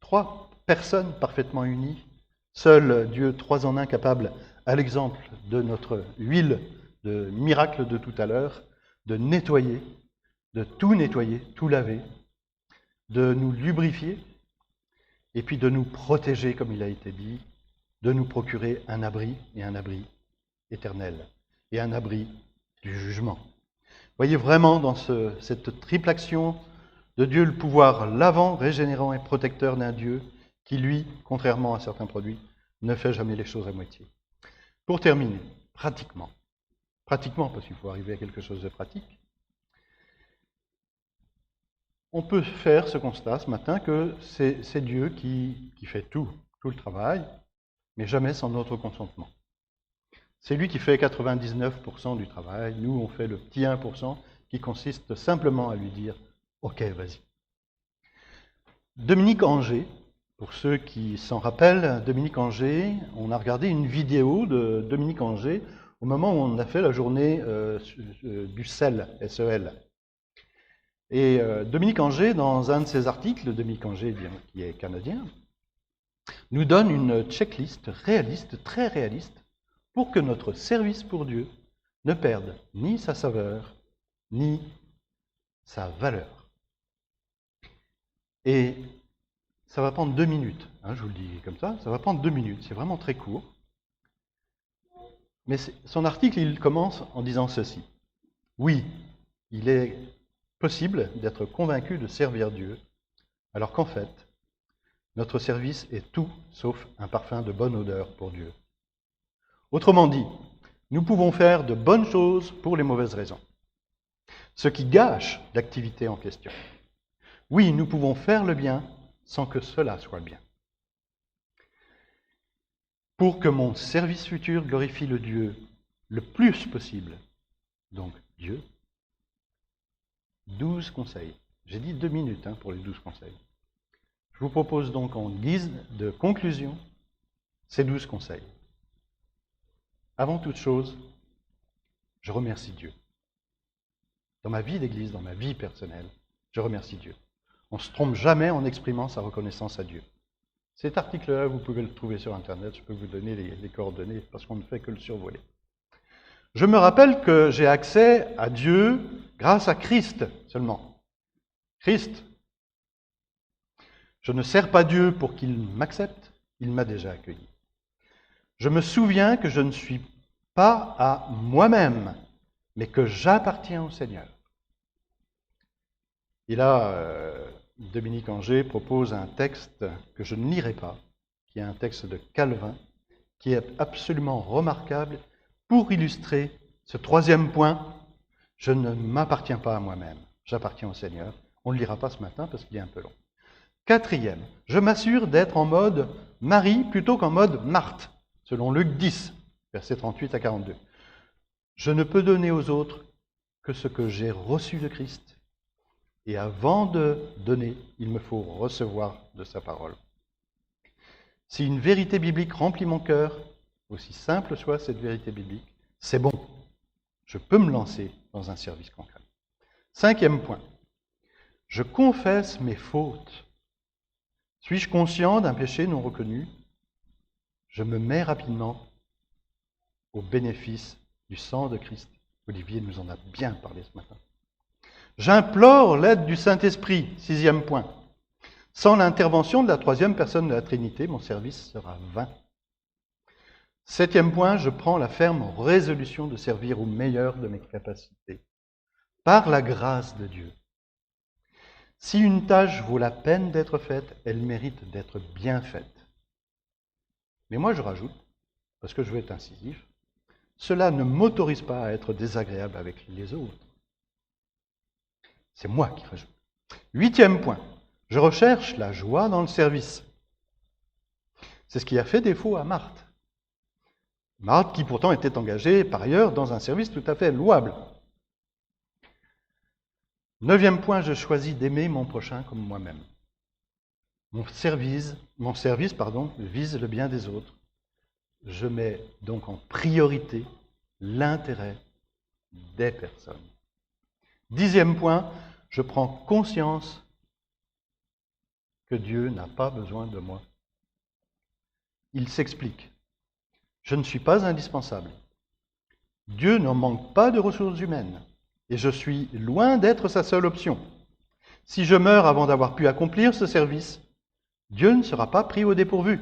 3 personnes parfaitement unies, seul Dieu 3 en 1 capable, à l'exemple de notre huile de miracle de tout à l'heure, de nettoyer, de tout laver, de nous lubrifier, et puis de nous protéger, comme il a été dit, de nous procurer un abri, et un abri éternel, et un abri du jugement. Voyez vraiment dans cette triple action de Dieu le pouvoir lavant, régénérant et protecteur d'un Dieu qui, lui, contrairement à certains produits, ne fait jamais les choses à moitié. Pour terminer, pratiquement, parce qu'il faut arriver à quelque chose de pratique, on peut faire ce constat ce matin que c'est Dieu qui fait tout le travail, mais jamais sans notre consentement. C'est lui qui fait 99% du travail, nous on fait le petit 1% qui consiste simplement à lui dire « Ok, vas-y ». Dominique Angers, pour ceux qui s'en rappellent, Dominique Angers, on a regardé une vidéo de Dominique Angers au moment où on a fait la journée du SEL, S-E-L. Et Dominique Angers, dans un de ses articles, Dominique Angers qui est canadien, nous donne une checklist réaliste, très réaliste, pour que notre service pour Dieu ne perde ni sa saveur, ni sa valeur. Et ça va prendre 2 minutes, hein, je vous le dis comme ça va prendre 2 minutes, c'est vraiment très court. Mais son article, il commence en disant ceci. Oui, il est possible d'être convaincu de servir Dieu, alors qu'en fait, notre service est tout sauf un parfum de bonne odeur pour Dieu. Autrement dit, nous pouvons faire de bonnes choses pour les mauvaises raisons, ce qui gâche l'activité en question. Oui, nous pouvons faire le bien sans que cela soit bien. Pour que mon service futur glorifie le Dieu le plus possible, donc Dieu, 12 conseils. J'ai dit 2 minutes pour les 12 conseils. Je vous propose donc en guise de conclusion ces 12 conseils. Avant toute chose, je remercie Dieu. Dans ma vie d'église, dans ma vie personnelle, je remercie Dieu. On ne se trompe jamais en exprimant sa reconnaissance à Dieu. Cet article-là, vous pouvez le trouver sur Internet, je peux vous donner les coordonnées parce qu'on ne fait que le survoler. Je me rappelle que j'ai accès à Dieu grâce à Christ seulement. Christ. Je ne sers pas Dieu pour qu'il m'accepte, il m'a déjà accueilli. Je me souviens que je ne suis pas à moi-même, mais que j'appartiens au Seigneur. Et là, Dominique Angers propose un texte que je ne lirai pas, qui est un texte de Calvin, qui est absolument remarquable pour illustrer ce 3e point. Je ne m'appartiens pas à moi-même, j'appartiens au Seigneur. On ne le lira pas ce matin parce qu'il est un peu long. 4e, je m'assure d'être en mode Marie plutôt qu'en mode Marthe, selon Luc 10, versets 38 à 42. Je ne peux donner aux autres que ce que j'ai reçu de Christ. Et avant de donner, il me faut recevoir de sa parole. Si une vérité biblique remplit mon cœur, aussi simple soit cette vérité biblique, c'est bon. Je peux me lancer dans un service concret. 5e point, je confesse mes fautes. Suis-je conscient d'un péché non reconnu? Je me mets rapidement au bénéfice du sang de Christ. Olivier nous en a bien parlé ce matin. J'implore l'aide du Saint-Esprit, 6e point. Sans l'intervention de la 3e personne de la Trinité, mon service sera vain. 7e point, je prends la ferme résolution de servir au meilleur de mes capacités, par la grâce de Dieu. Si une tâche vaut la peine d'être faite, elle mérite d'être bien faite. Mais moi je rajoute, parce que je veux être incisif, cela ne m'autorise pas à être désagréable avec les autres. C'est moi qui rajoute. 8e point, je recherche la joie dans le service. C'est ce qui a fait défaut à Marthe. Marthe qui pourtant était engagée par ailleurs dans un service tout à fait louable. 9e point, je choisis d'aimer mon prochain comme moi-même. Mon service vise le bien des autres. Je mets donc en priorité l'intérêt des personnes. 10e point, je prends conscience que Dieu n'a pas besoin de moi. Il s'explique. Je ne suis pas indispensable. Dieu n'en manque pas de ressources humaines. Et je suis loin d'être sa seule option. Si je meurs avant d'avoir pu accomplir ce service, Dieu ne sera pas pris au dépourvu,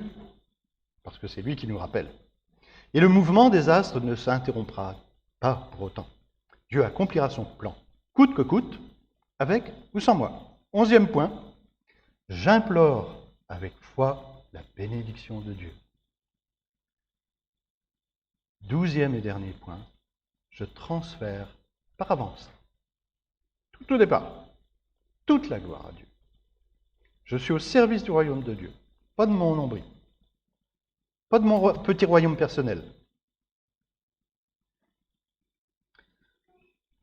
parce que c'est lui qui nous rappelle. Et le mouvement des astres ne s'interrompra pas pour autant. Dieu accomplira son plan, coûte que coûte, avec ou sans moi. 11e point, j'implore avec foi la bénédiction de Dieu. 12e et dernier point, je transfère par avance, tout au départ, toute la gloire à Dieu. Je suis au service du royaume de Dieu, pas de mon nombril, pas de mon petit royaume personnel.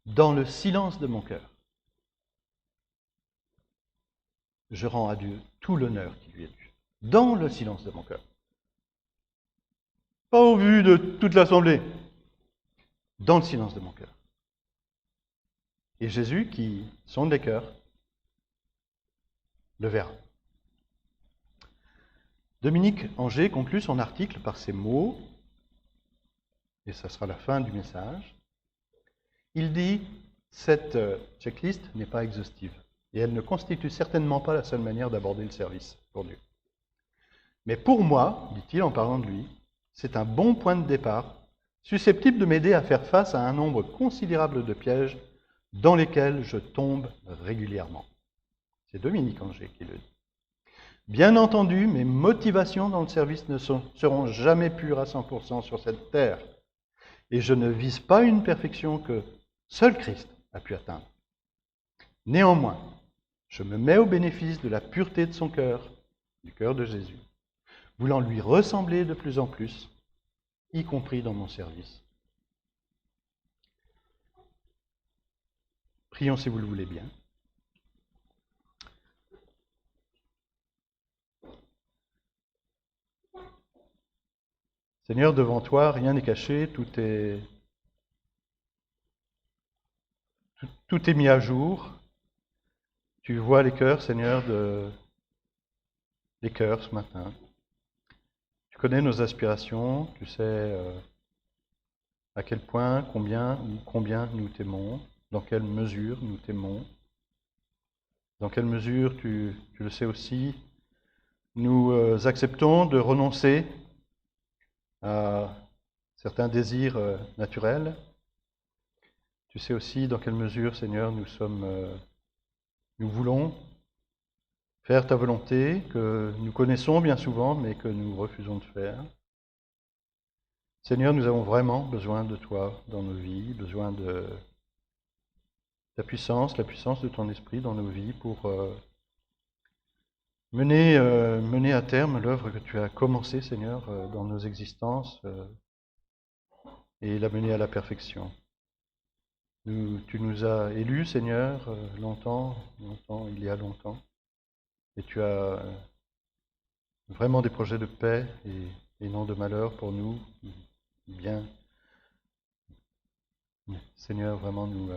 Dans le silence de mon cœur, je rends à Dieu tout l'honneur qui lui est dû. Dans le silence de mon cœur. Pas au vu de toute l'assemblée. Dans le silence de mon cœur. Et Jésus, qui sonde les cœurs, le verra. Dominique Angers conclut son article par ces mots, et ça sera la fin du message. Il dit « Cette checklist n'est pas exhaustive, et elle ne constitue certainement pas la seule manière d'aborder le service pour Dieu. Mais pour moi, dit-il en parlant de lui, c'est un bon point de départ, susceptible de m'aider à faire face à un nombre considérable de pièges dans lesquels je tombe régulièrement. » C'est Dominique Angers qui le dit. Bien entendu, mes motivations dans le service ne seront jamais pures à 100% sur cette terre. Et je ne vise pas une perfection que seul Christ a pu atteindre. Néanmoins, je me mets au bénéfice de la pureté de son cœur, du cœur de Jésus, voulant lui ressembler de plus en plus, y compris dans mon service. Prions si vous le voulez bien. Seigneur, devant toi, rien n'est caché, tout est mis à jour. Tu vois les cœurs, Seigneur, les cœurs ce matin. Tu connais nos aspirations, tu sais à quel point, combien nous t'aimons, dans quelle mesure nous t'aimons. Dans quelle mesure, tu le sais aussi, nous acceptons de renoncer à certains désirs naturels. Tu sais aussi dans quelle mesure, Seigneur, nous voulons faire ta volonté, que nous connaissons bien souvent, mais que nous refusons de faire. Seigneur, nous avons vraiment besoin de toi dans nos vies, besoin de ta puissance, la puissance de ton esprit dans nos vies pour mener à terme l'œuvre que tu as commencée, Seigneur, dans nos existences et la mener à la perfection. Tu nous as élus, Seigneur, longtemps, il y a longtemps, et tu as vraiment des projets de paix et non de malheur pour nous. Bien, Seigneur, vraiment, nous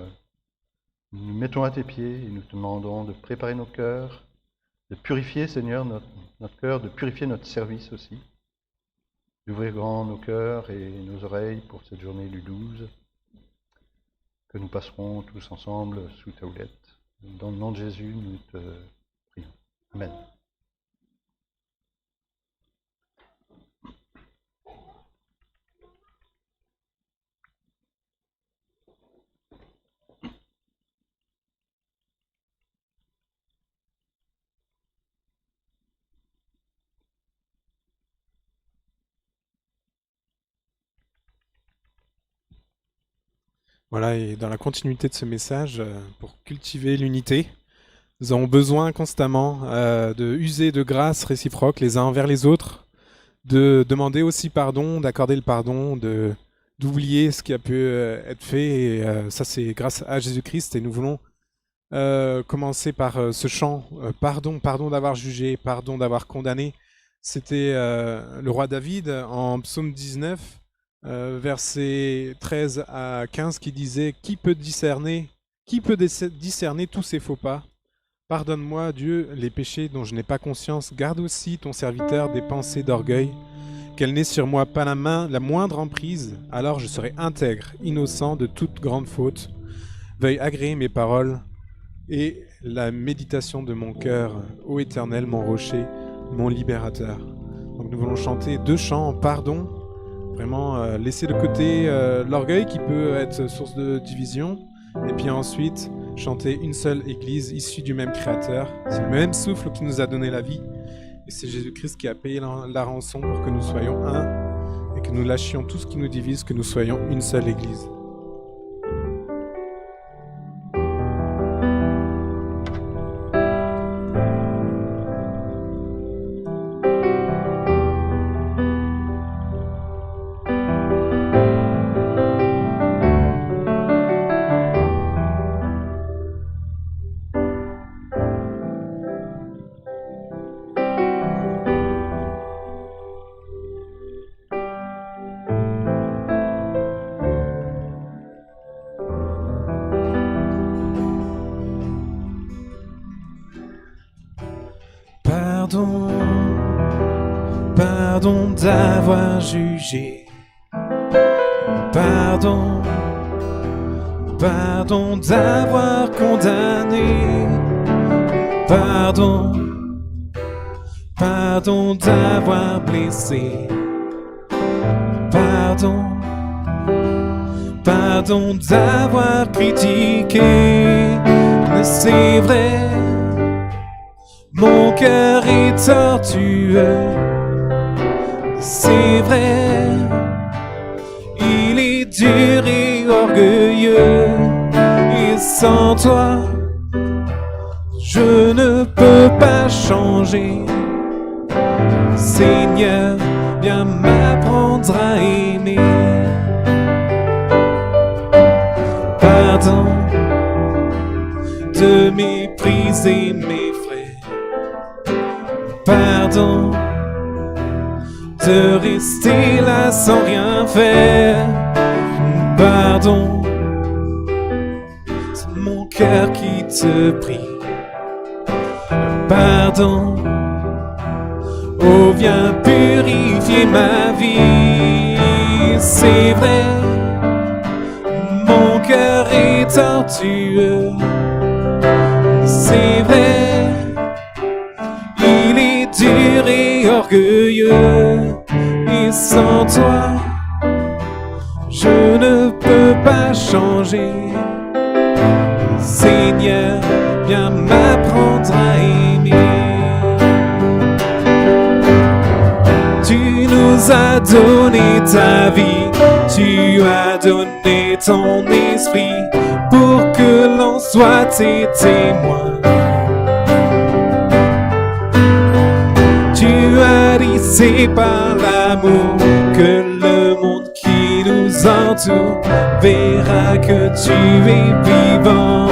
mettons à tes pieds et nous te demandons de préparer nos cœurs, de purifier, Seigneur, notre cœur, de purifier notre service aussi, d'ouvrir grand nos cœurs et nos oreilles pour cette journée du 12, que nous passerons tous ensemble sous ta houlette. Dans le nom de Jésus, nous te prions. Amen. Voilà, et dans la continuité de ce message, pour cultiver l'unité, nous avons besoin constamment de user de grâce réciproque les uns envers les autres, de demander aussi pardon, d'accorder le pardon, d'oublier ce qui a pu être fait. Et ça, c'est grâce à Jésus-Christ. Et nous voulons commencer par ce chant, pardon, pardon d'avoir jugé, pardon d'avoir condamné. C'était le roi David en psaume 19, versets 13 à 15, qui disait « Qui peut discerner tous ces faux pas ? Pardonne-moi, Dieu, les péchés dont je n'ai pas conscience. Garde aussi ton serviteur des pensées d'orgueil. Qu'elle n'ait sur moi pas la moindre emprise. Alors je serai intègre, innocent de toute grande faute. Veuille agréer mes paroles et la méditation de mon cœur, ô Éternel, mon rocher, mon libérateur. » Donc nous voulons chanter 2 chants en pardon. Vraiment laisser de côté l'orgueil qui peut être source de division. Et puis ensuite, chanter une seule Église issue du même Créateur. C'est le même souffle qui nous a donné la vie. Et c'est Jésus-Christ qui a payé la rançon pour que nous soyons un et que nous lâchions tout ce qui nous divise, que nous soyons une seule Église. Pardon, pardon d'avoir jugé. Pardon, pardon d'avoir condamné. Pardon, pardon d'avoir blessé. Pardon, pardon d'avoir critiqué. Mais c'est vrai, mon cœur est tortueux. C'est vrai, il est dur et orgueilleux. Et sans toi, je ne peux pas changer. Seigneur, viens m'apprendre à aimer. Pardon de mépriser mes frères. Pardon de rester là sans rien faire. Pardon, c'est mon cœur qui te prie. Pardon, oh viens purifier ma vie. C'est vrai, mon cœur est tortueux. C'est vrai, il est dur et orgueilleux. Et sans toi, je ne peux pas changer. Seigneur, viens m'apprendre à aimer. Tu nous as donné ta vie, tu as donné ton esprit pour que l'on soit tes témoins. Tu as dit c'est par l'amour que le monde qui nous entoure verra que tu es vivant.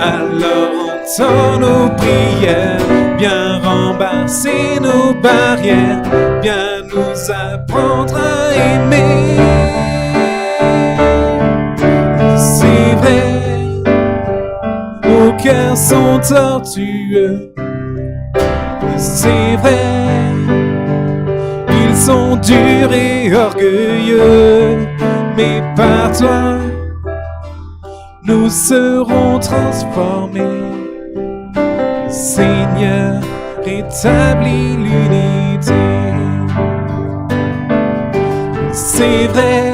Alors entends nos prières, viens rembarrer nos barrières, viens nous apprendre à aimer. C'est vrai, nos cœurs sont tortueux. C'est vrai, ils sont durs et orgueilleux, mais par toi, nous serons transformés. Seigneur, rétablis l'unité. C'est vrai,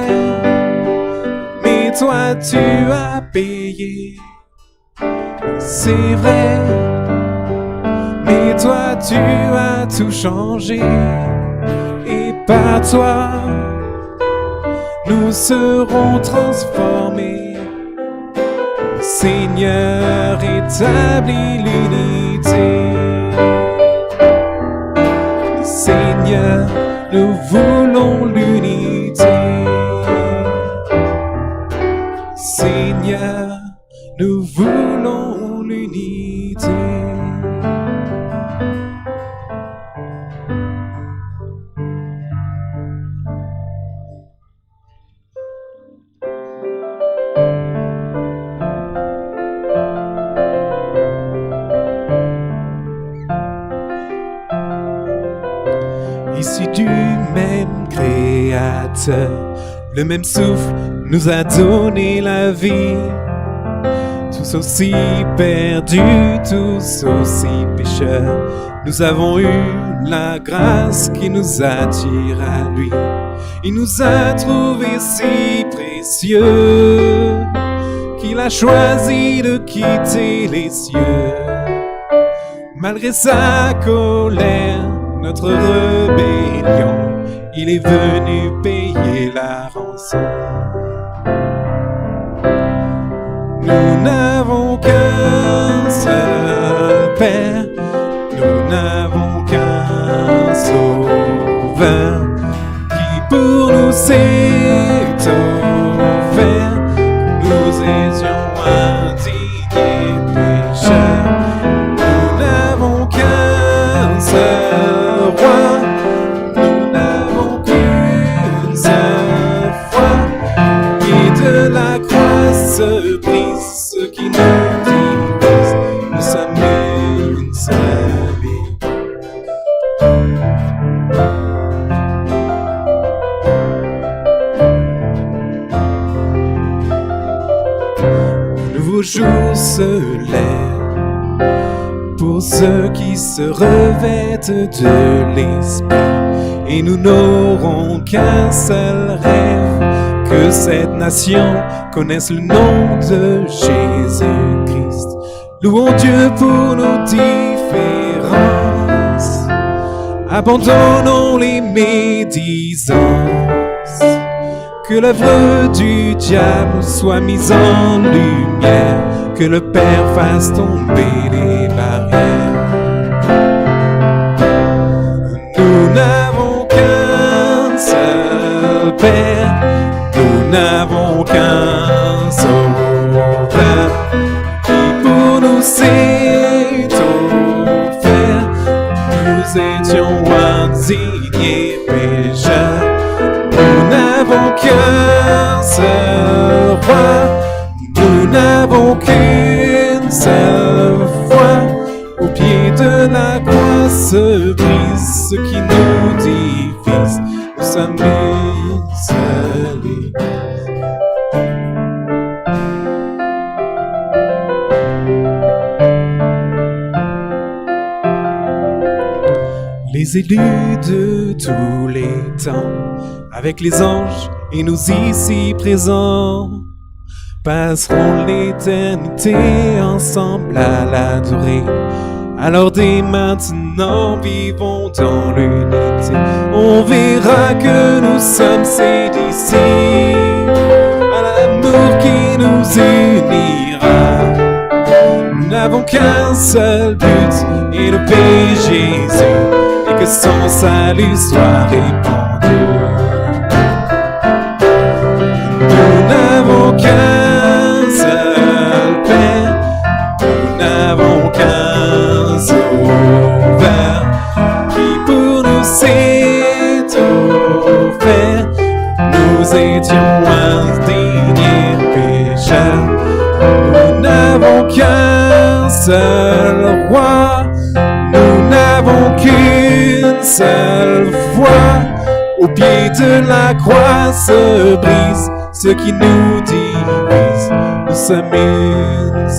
mais toi tu as payé. C'est vrai, mais toi tu as tout changé. Et par toi, nous serons transformés. Seigneur, établis l'unité. Seigneur, nous voulons l'unité. Seigneur, nous voulons l'unité. Issus du même Créateur, le même souffle nous a donné la vie. Tous aussi perdus, tous aussi pécheurs, nous avons eu la grâce qui nous attire à lui. Il nous a trouvés si précieux qu'il a choisi de quitter les cieux. Malgré sa colère, notre rébellion, il est venu payer la rançon. Nous n'avons qu'un seul Père, nous n'avons qu'un Sauveur, qui pour nous s'est offert. Nous étions indignés pécheurs, nous n'avons qu'un seul Roi, nous n'avons qu'une seule foi, qui de la croix se brise ce qui nous divise. Nous sommes nouveau jour se lève pour ceux qui se revêtent de l'esprit. Et nous n'aurons qu'un seul rêve, que cette nation connaisse le nom de Jésus-Christ. Louons Dieu pour nos différences, abandonnons les médisances, que l'œuvre du diable soit mise en lumière, que le Père fasse tomber les barrières. Nous n'avons qu'un seul Père, nous n'avons qu'un Sauveur, qui pour nous s'est offert. Nous étions indignés pécheurs, nous n'avons qu'un seul roi, nous n'avons qu'une seule foi. Au pied de la croix se brise ce qui nous divise. Nous sommes une seule Église. Les élus de tous les temps, avec les anges et nous ici présents, passeront l'éternité ensemble à l'adorer. Alors dès maintenant vivons dans l'unité. On verra que nous sommes ses disciples, à l'amour qui nous unira. Nous n'avons qu'un seul but, et le paix Jésus, et que son salut soit répandu. Nous n'avons qu'un seul Père, nous n'avons qu'un Sauveur, qui pour nous s'est offert. Nous étions indignés pécheurs, nous n'avons qu'un seul roi, nous n'avons qu'une seule foi. Au pied de la croix se brise ce qui nous divise. Nous sommes une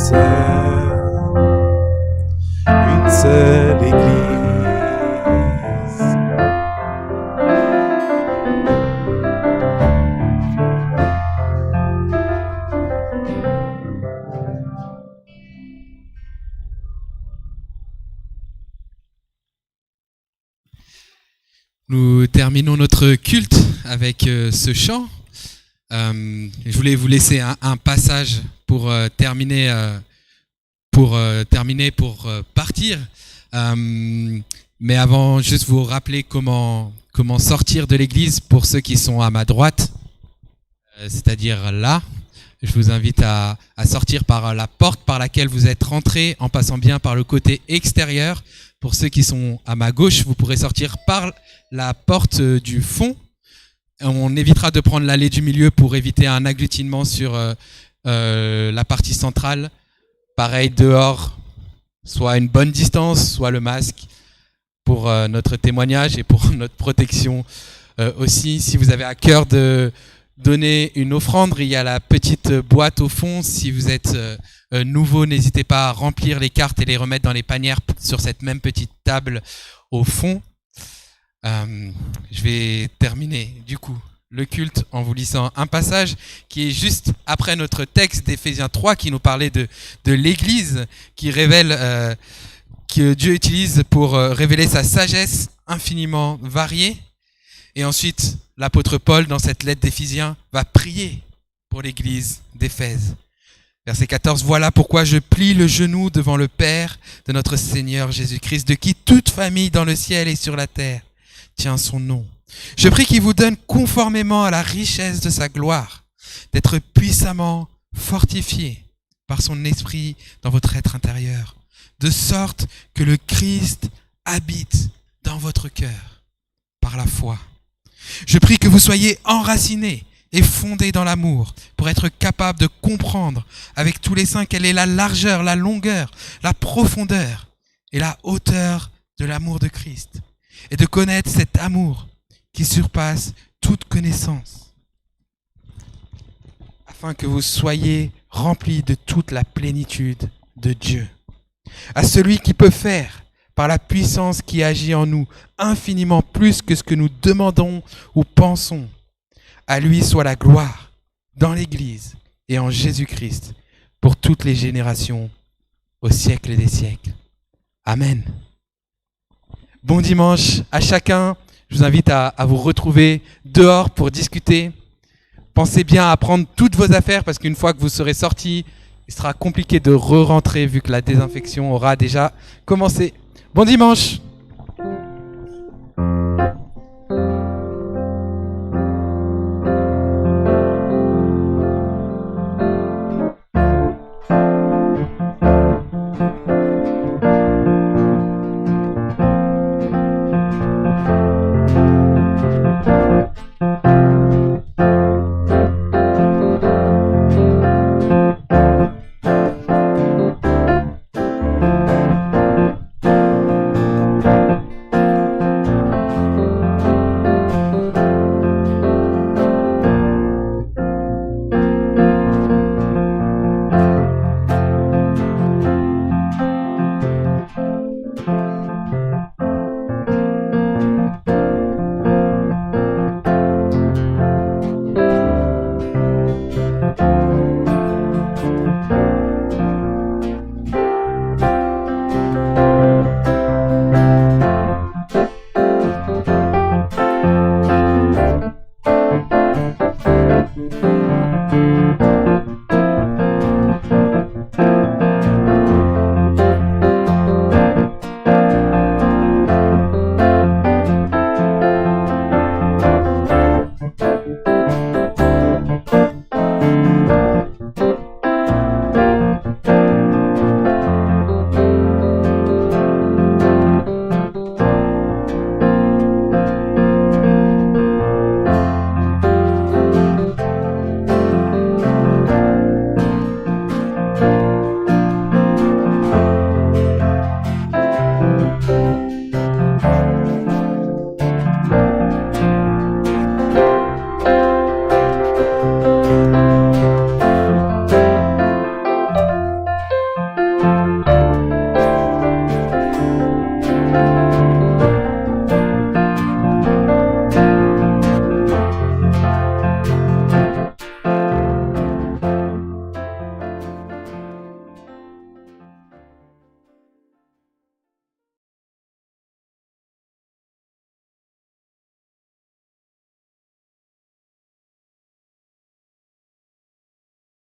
seule Église. Nous terminons notre culte avec ce chant. Je voulais vous laisser un passage pour terminer, pour partir. Mais avant, juste vous rappeler comment sortir de l'église pour ceux qui sont à ma droite, c'est-à-dire là. Je vous invite à sortir par la porte par laquelle vous êtes rentrés, en passant bien par le côté extérieur. Pour ceux qui sont à ma gauche, vous pourrez sortir par la porte du fond. On évitera de prendre l'allée du milieu pour éviter un agglutinement sur la partie centrale. Pareil, dehors, soit une bonne distance, soit le masque pour notre témoignage et pour notre protection aussi. Si vous avez à cœur de donner une offrande, il y a la petite boîte au fond. Si vous êtes nouveau, n'hésitez pas à remplir les cartes et les remettre dans les panières sur cette même petite table au fond. Je vais terminer du coup le culte en vous lisant un passage qui est juste après notre texte d'Éphésiens 3 qui nous parlait de l'Église, qui révèle que Dieu utilise pour révéler sa sagesse infiniment variée. Et ensuite, l'apôtre Paul, dans cette lettre d'Éphésiens, va prier pour l'église d'Éphèse. Verset 14, « Voilà pourquoi je plie le genou devant le Père de notre Seigneur Jésus-Christ, de qui toute famille dans le ciel et sur la terre tient son nom. Je prie qu'il vous donne conformément à la richesse de sa gloire, d'être puissamment fortifié par son esprit dans votre être intérieur, de sorte que le Christ habite dans votre cœur par la foi. Je prie que vous soyez enracinés et fondés dans l'amour pour être capables de comprendre avec tous les saints quelle est la largeur, la longueur, la profondeur et la hauteur de l'amour de Christ et de connaître cet amour qui surpasse toute connaissance, afin que vous soyez remplis de toute la plénitude de Dieu. À celui qui peut faire, par la puissance qui agit en nous, infiniment plus que ce que nous demandons ou pensons. À lui soit la gloire dans l'Église et en Jésus-Christ pour toutes les générations, au siècle des siècles. Amen. Bon dimanche à chacun. Je vous invite à vous retrouver dehors pour discuter. Pensez bien à prendre toutes vos affaires parce qu'une fois que vous serez sortis, il sera compliqué de re-rentrer vu que la désinfection aura déjà commencé. Bon dimanche!